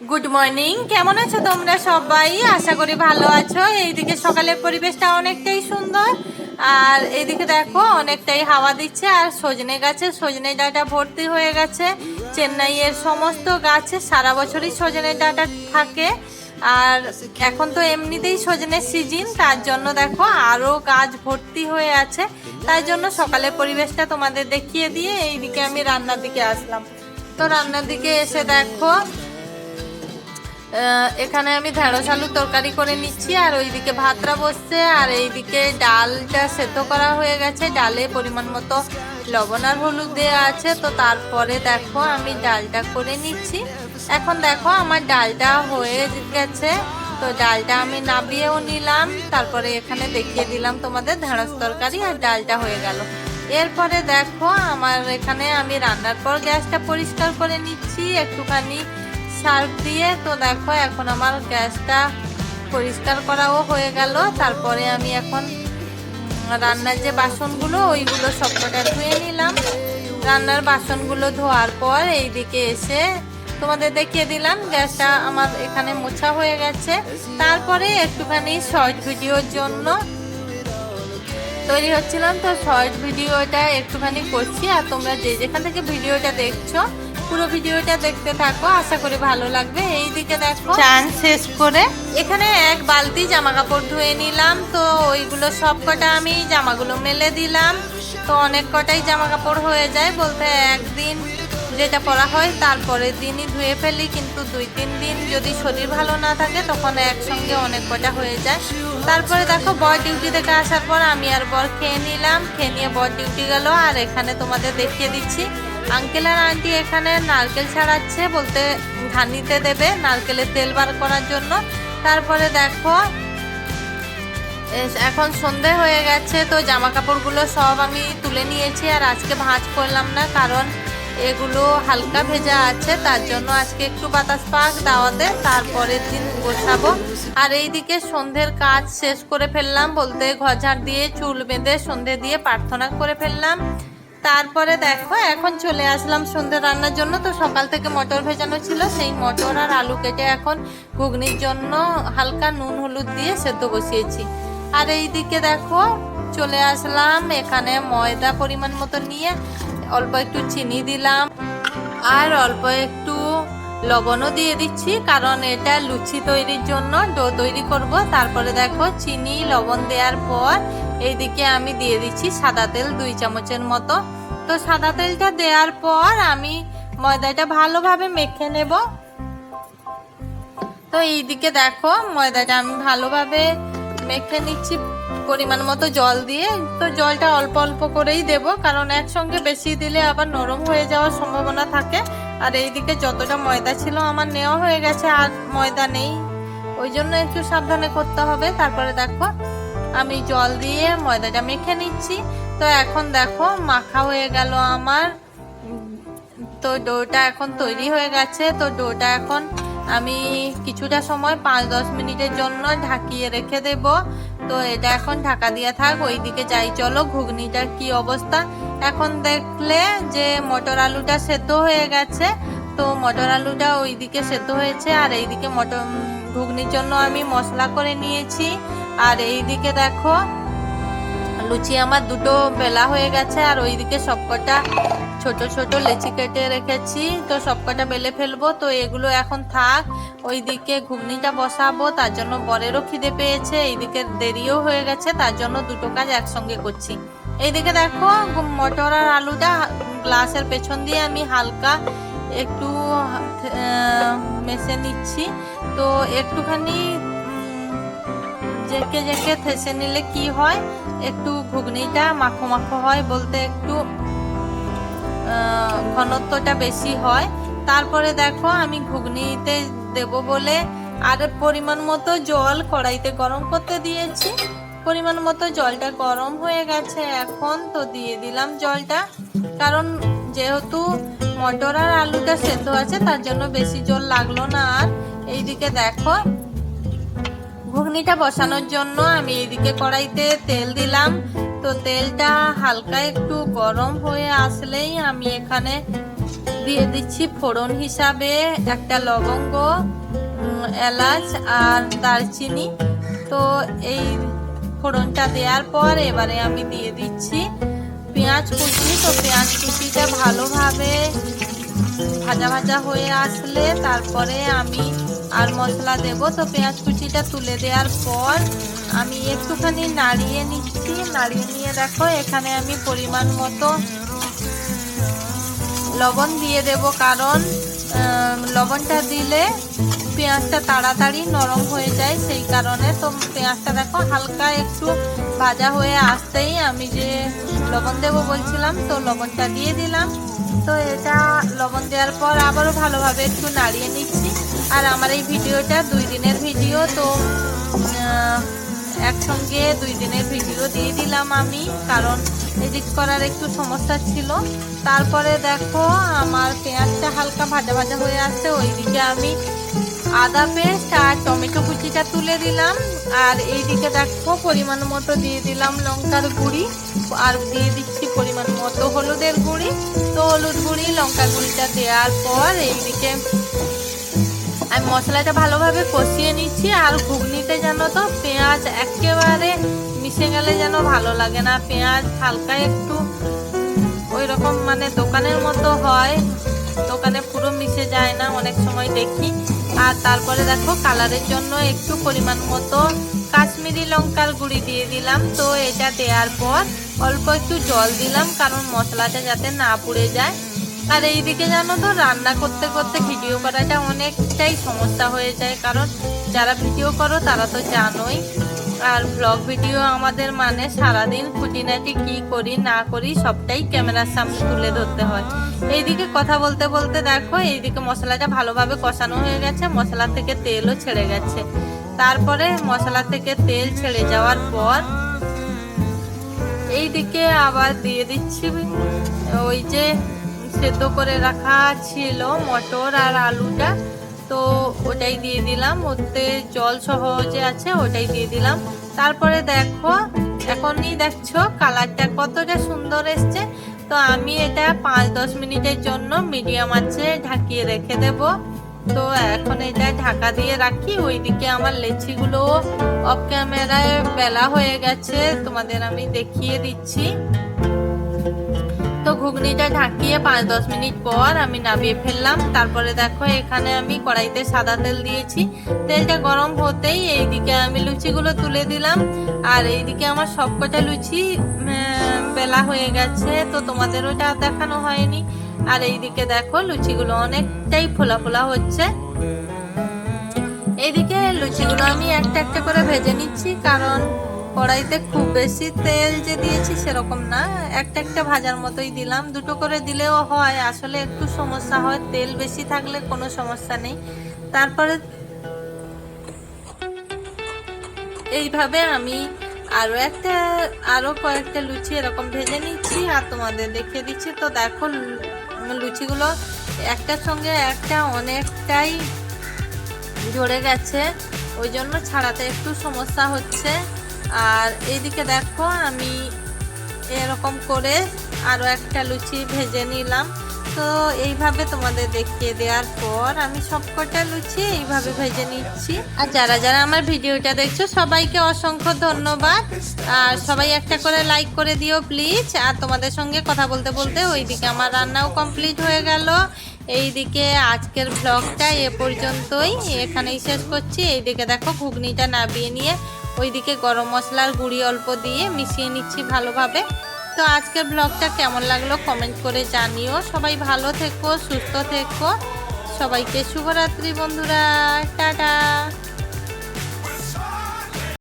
Good morning, কেমন আছো তোমরা সবাই? আশা করি ভালো আছো। এইদিকে সকালের পরিবেশটা অনেকটাই সুন্দর, আর এইদিকে দেখো অনেকটাই হাওয়া দিচ্ছে, আর সজনে গাছে সজনে ডাঁটা ভর্তি হয়ে গেছে। চেন্নাইয়ের সমস্ত গাছে সারা বছরই সজনে ডাঁটা থাকে, আর এখন তো এমনিতেই সজনের সিজন, তার জন্য দেখো আরও গাছ ভর্তি হয়ে আছে। তাই জন্য সকালের পরিবেশটা তোমাদের দেখিয়ে দিয়ে এইদিকে আমি রান্নার দিকে আসলাম। তো রান্নার দিকে এসে দেখো এখানে আমি ঢেঁড়স আলুর তরকারি করে নিচ্ছি, আর ওইদিকে ভাতটা বসছে, আর এইদিকে ডালটা সেদ্ধ করা হয়ে গেছে। ডালে পরিমাণ মতো লবণ আর হলুদ দেওয়া আছে। তো তারপরে দেখো আমি ডালটা করে নিচ্ছি। এখন দেখো আমার ডালটা হয়ে গেছে, তো ডালটা আমি নাবিয়েও নিলাম। তারপরে এখানে দেখিয়ে দিলাম তোমাদের ঢেঁড়স তরকারি, আর ডালটা হয়ে গেল। এরপরে দেখো আমার এখানে আমি রান্নার পর গ্যাসটা পরিষ্কার করে নিচ্ছি একটুখানি সার্ফ দিয়ে। তো দেখো এখন আমার গ্যাসটা পরিষ্কার করাও হয়ে গেল। তারপরে আমি এখন রান্নার যে বাসনগুলো ওইগুলো সবকটা ধুয়ে নিলাম। রান্নার বাসনগুলো ধোয়ার পর এইদিকে এসে তোমাদের দেখিয়ে দিলাম গ্যাসটা আমার এখানে মোছা হয়ে গেছে। তারপরে একটুখানি শর্ট ভিডিওর জন্য তৈরি হচ্ছিলাম, তো শর্ট ভিডিওটা একটুখানি করছি। আর তোমরা যে যেখান থেকে ভিডিওটা দেখছো পুরো ভিডিওটা দেখতে থাকো, আশা করি ভালো লাগবে। এইদিকে দেখো চান শেষ করে এখানে এক বালতি জামা কাপড় ধুয়ে নিলাম। তো ওইগুলো সব কটা আমি জামাগুলো মেলে দিলাম। তো অনেক কটাই জামা কাপড় হয়ে যায়, বলতে একদিন যেটা পরা হয় তারপরের দিনই ধুয়ে ফেলি, কিন্তু 2-3 দিন যদি শরীর ভালো না থাকে তখন একসঙ্গে অনেক কটা হয়ে যায়। তারপরে দেখো বর ডিউটি থেকে আসার পর আমি আর বর খেয়ে নিলাম। খেয়ে নিয়ে বর ডিউটি গেল। আর এখানে তোমাদের দেখিয়ে দিচ্ছি আঙ্কেল আর আন্টি এখানে নারকেল ছাড়াচ্ছে, বলতে ধানিতে দেবে নারকেলের তেল বার করার জন্য। তারপরে দেখো এখন সন্ধে হয়ে গেছে, তো জামা কাপড়গুলো সব আমি তুলে নিয়েছি। আর আজকে ভাঁজ করলাম না, কারণ এগুলো হালকা ভেজা আছে, তার জন্য আজকে একটু বাতাস পাক দাওয়াতে তারপরের দিন গোছাবো। আর এইদিকে সন্ধ্যের কাজ শেষ করে ফেললাম, বলতে ঘর ঝাড় দিয়ে চুল বেঁধে সন্ধে দিয়ে প্রার্থনা করে ফেললাম। তারপরে দেখো এখন চলে আসলাম সন্ধ্যে রান্নার জন্য। তো সকাল থেকে মটর ভেজানো ছিল, সেই মটর আর আলু কেটে এখন ঘুগনির জন্য হালকা নুন হলুদ দিয়ে সেদ্ধ বসিয়েছি। আর এইদিকে দেখো চলে আসলাম এখানে ময়দা পরিমাণ মতো নিয়ে অল্প একটু চিনি দিলাম, আর অল্প একটু লবণও দিয়ে দিচ্ছি, কারণ এটা লুচি তৈরির জন্য ডো তৈরি করব। তারপরে দেখো চিনি লবণ দেওয়ার পর এইদিকে আমি দিয়ে দিচ্ছি সাদা তেল 2 চামচের মতো। তো সাদা তেলটা দেওয়ার পর আমি ময়দাটা ভালোভাবে মেখে নেব। তো এইদিকে দেখো ময়দাটা আমি ভালোভাবে মেখে নিচ্ছি পরিমাণ মতো জল দিয়ে। তো জলটা অল্প অল্প করেই দেব, কারণ একসঙ্গে বেশি দিলে আবার নরম হয়ে যাওয়ার সম্ভাবনা থাকে। আর এইদিকে যতটা ময়দা ছিল আমার নেওয়া হয়ে গেছে, আর ময়দা নেই, ওই জন্য একটু সাবধানে করতে হবে। তারপরে দেখো আমি জল দিয়ে ময়দাটা মেখে নিচ্ছি। তো এখন দেখো মাখা হয়ে গেল আমার। তো ডোটা এখন তৈরি হয়ে গেছে। তো ডোটা এখন আমি কিছুটা সময় 5-10 মিনিটের জন্য ঢাকিয়ে রেখে দেব। তো এটা এখন ঢাকা দিয়ে থাক, ওইদিকে যাই চলো ঘুগনিটার কি অবস্থা। এখন দেখলে যে মটর আলুটা সেদ্ধ হয়ে গেছে। তো মটর আলুটা ওইদিকে সেদ্ধ হয়েছে, আর এইদিকে ঘুগনির জন্য আমি মশলা করে নিয়েছি। আর এইদিকে দেখো লুচি আমার দুটো বেলা হয়ে গেছে, আর ওইদিকে সবকটা ছোট ছোট লেচি কেটে রেখেছি। তো সবকটা বেলে ফেলবো। তো এগুলো এখন থাক, ওইদিকে ঘুগনিটা বসাবো, তার জন্য বরেরও খিদে পেয়েছে, এইদিকে দেরিও হয়ে গেছে, তার জন্য দুটো কাজ একসঙ্গে করছি। এইদিকে দেখো মটর আর আলুটা গ্লাসের পেছন দিয়ে আমি হালকা একটু মেশে নিচ্ছি। তো একটুখানি জেকে জেকে থেসে নিলে কি হয়, একটু ঘুগনিটা মাখো মাখো হয়, বলতে একটু ঘনত্বটা বেশি হয়। তারপরে দেখো আমি ঘুগনিতে দেব বলে আর পরিমাণ মতো জল কড়াইতে গরম করতে দিয়েছি। পরিমাণ মতো জলটা গরম হয়ে গেছে এখন। তো দিয়ে দিলাম জলটা, কারণ যেহেতু মটর আর আলুটা সেদ্ধ আছে তার জন্য বেশি জল লাগলো না। আর এইদিকে দেখো ঘুগনিটা বসানোর জন্য আমি এইদিকে কড়াইতে তেল দিলাম। তো তেলটা হালকা একটু গরম হয়ে আসলেই আমি এখানে দিয়ে দিচ্ছি ফোড়ন হিসাবে একটা লবঙ্গ, এলাচ আর দারচিনি। তো এই ফোড়নটা দেওয়ার পর এবারে আমি দিয়ে দিচ্ছি পেঁয়াজ কুচি। তো পেঁয়াজ কুচিটা ভালোভাবে ভাজা ভাজা হয়ে আসলে তারপরে আমি আর মশলা দেব। তো পেঁয়াজ কুচিটা তুলে দেওয়ার পর আমি একটুখানি নাড়িয়ে নিচ্ছি। নাড়িয়ে নিয়ে দেখো এখানে আমি পরিমাণ মতো লবণ দিয়ে দেব, কারণ লবণটা দিলে পেঁয়াজটা তাড়াতাড়ি নরম হয়ে যায়, সেই কারণে। তো পেঁয়াজটা দেখো হালকা একটু ভাজা হয়ে আসতেই আমি যে লবণ দেবো বলছিলাম, তো লবণটা দিয়ে দিলাম। তো এটা লবণ দেওয়ার পর আবারও ভালোভাবে একটু নাড়িয়ে নিচ্ছি। আর আমার এই ভিডিওটা 2 দিনের ভিডিও, তো একসঙ্গে 2 দিনের ভিডিও দিয়ে দিলাম আমি, কারণ এডিট করার একটু সমস্যা ছিল। তারপরে দেখো আমার পেঁয়াজটা হালকা ভাজা ভাজা হয়ে আসছে, ওইদিকে আমি আদা পেস্ট আর টমেটো কুচিটা তুলে দিলাম। আর এইদিকে দেখো পরিমাণ মতো দিয়ে দিলাম লঙ্কার গুঁড়ি, আর দিয়ে দিচ্ছি পরিমাণ মতো হলুদের গুঁড়ি। তো হলুদ গুঁড়ি লঙ্কার গুঁড়িটা দেওয়ার পর এইদিকে আমি মশলাটা ভালোভাবে কষিয়ে নিচ্ছি। আর ঘুগনিতে যেন তো পেঁয়াজ একেবারে মিশে গেলে যেন ভালো লাগে না, পেঁয়াজ হালকা একটু ওই রকম মানে দোকানের মতো হয়, দোকানে পুরো মিশে যায় না অনেক সময় দেখি। আর তারপরে দেখো কালারের জন্য একটু পরিমাণ মতো কাশ্মীরি লঙ্কার গুঁড়ি দিয়ে দিলাম। তো এটা দেওয়ার পর অল্প একটু জল দিলাম, কারণ মশলাটা যাতে না পুড়ে যায়। আর এইদিকে জানো তো রান্না করতে করতে ভিডিও করাটা অনেকটাই সমস্যা হয়ে যায়, কারণ যারা ভিডিও করো তারা তো জানোই। আর ব্লগ ভিডিও আমাদের মানে সারাদিন খুঁটিনাটি কি করি না করি সবটাই ক্যামেরার সামনে তুলে ধরতে হয়। এইদিকে কথা বলতে বলতে দেখো এইদিকে মশলাটা ভালোভাবে কষানো হয়ে গেছে, মশলা থেকে তেলও ছেড়ে গেছে। তারপরে মশলা থেকে তেল ছেড়ে যাওয়ার পর এইদিকে আবার দিয়ে দিচ্ছি ওই যে সেদ্ধ করে রাখা ছিল মটর আর আলুটা, তো ওটাই দিয়ে দিলাম, ওতে জল সহজে আছে ওটাই দিয়ে দিলাম। তারপরে দেখো এখনই দেখছো কালারটা কতটা সুন্দর এসছে। তো আমি এটা 5-10 মিনিটের জন্য মিডিয়াম আঁচে ঢাকিয়ে রেখে দেব। তো এখন এটা ঢাকা দিয়ে রাখি। ওইদিকে আমার লেচিগুলো অফ ক্যামেরায় বেলা হয়ে গেছে, তোমাদের আমি দেখিয়ে দিচ্ছি। তো ঘুগনিটা ঢাকিয়ে 5-10 মিনিট পর আমি নামিয়ে ফেললাম। তারপরে দেখো এখানে আমি কড়াইতে সাদা তেল দিয়েছি, তেলটা গরম হতেই এইদিকে আমি লুচিগুলো তুলে দিলাম। আর এইদিকে আমার সবকটা লুচি বেলা হয়ে গেছে, তো তোমাদের ওটা দেখানো হয়নি। আর এইদিকে দেখো লুচিগুলো অনেকটাই ফোলা ফোলা হচ্ছে। এইদিকে লুচিগুলো আমি একটা একটা করে ভেজে নিচ্ছি, কারণ কড়াইতে খুব বেশি তেল যে দিয়েছি সেরকম না, একটা একটা ভাজার মতোই দিলাম। 2টো করে দিলেও হয়, আসলে একটু সমস্যা হয়, তেল বেশি থাকলে কোনো সমস্যা নেই। তারপরে এইভাবে আমি আরো কয়েকটা লুচি এরকম ভেজে নিচ্ছি আর তোমাদের দেখিয়ে দিচ্ছি। তো দেখো লুচিগুলো একটার সঙ্গে একটা অনেকটাই জড়ে গেছে, ওই জন্য ছাড়াতে একটু সমস্যা হচ্ছে। আর এইদিকে দেখো আমি এরকম করে আরো একটা লুচি ভেজে নিলাম। তো এইভাবে তোমাদের দেখিয়ে দেওয়ার পর আমি সবকটা লুচি এইভাবে ভেজে নিচ্ছি। আর যারা যারা আমার ভিডিওটা দেখছো সবাইকে অসংখ্য ধন্যবাদ। আর সবাই একটা করে লাইক করে দিও প্লিজ। আর তোমাদের সঙ্গে কথা বলতে বলতে ওইদিকে আমার রান্নাও কমপ্লিট হয়ে গেল। এইদিকে আজকের ব্লগটা এ পর্যন্তই, এখানেই শেষ করছি। এইদিকে দেখো ঘুগনিটা নামিয়ে নিয়ে ওইদিকে গরম মশলার গুঁড়ি অল্প দিয়ে মিশিয়ে নিচ্ছি ভালোভাবে। তো আজকের ব্লগটা কেমন লাগলো কমেন্ট করে জানিও। সবাই ভালো থেকো, সুস্থ থেকো। সবাইকে শুভরাত্রি বন্ধুরা, টাটা।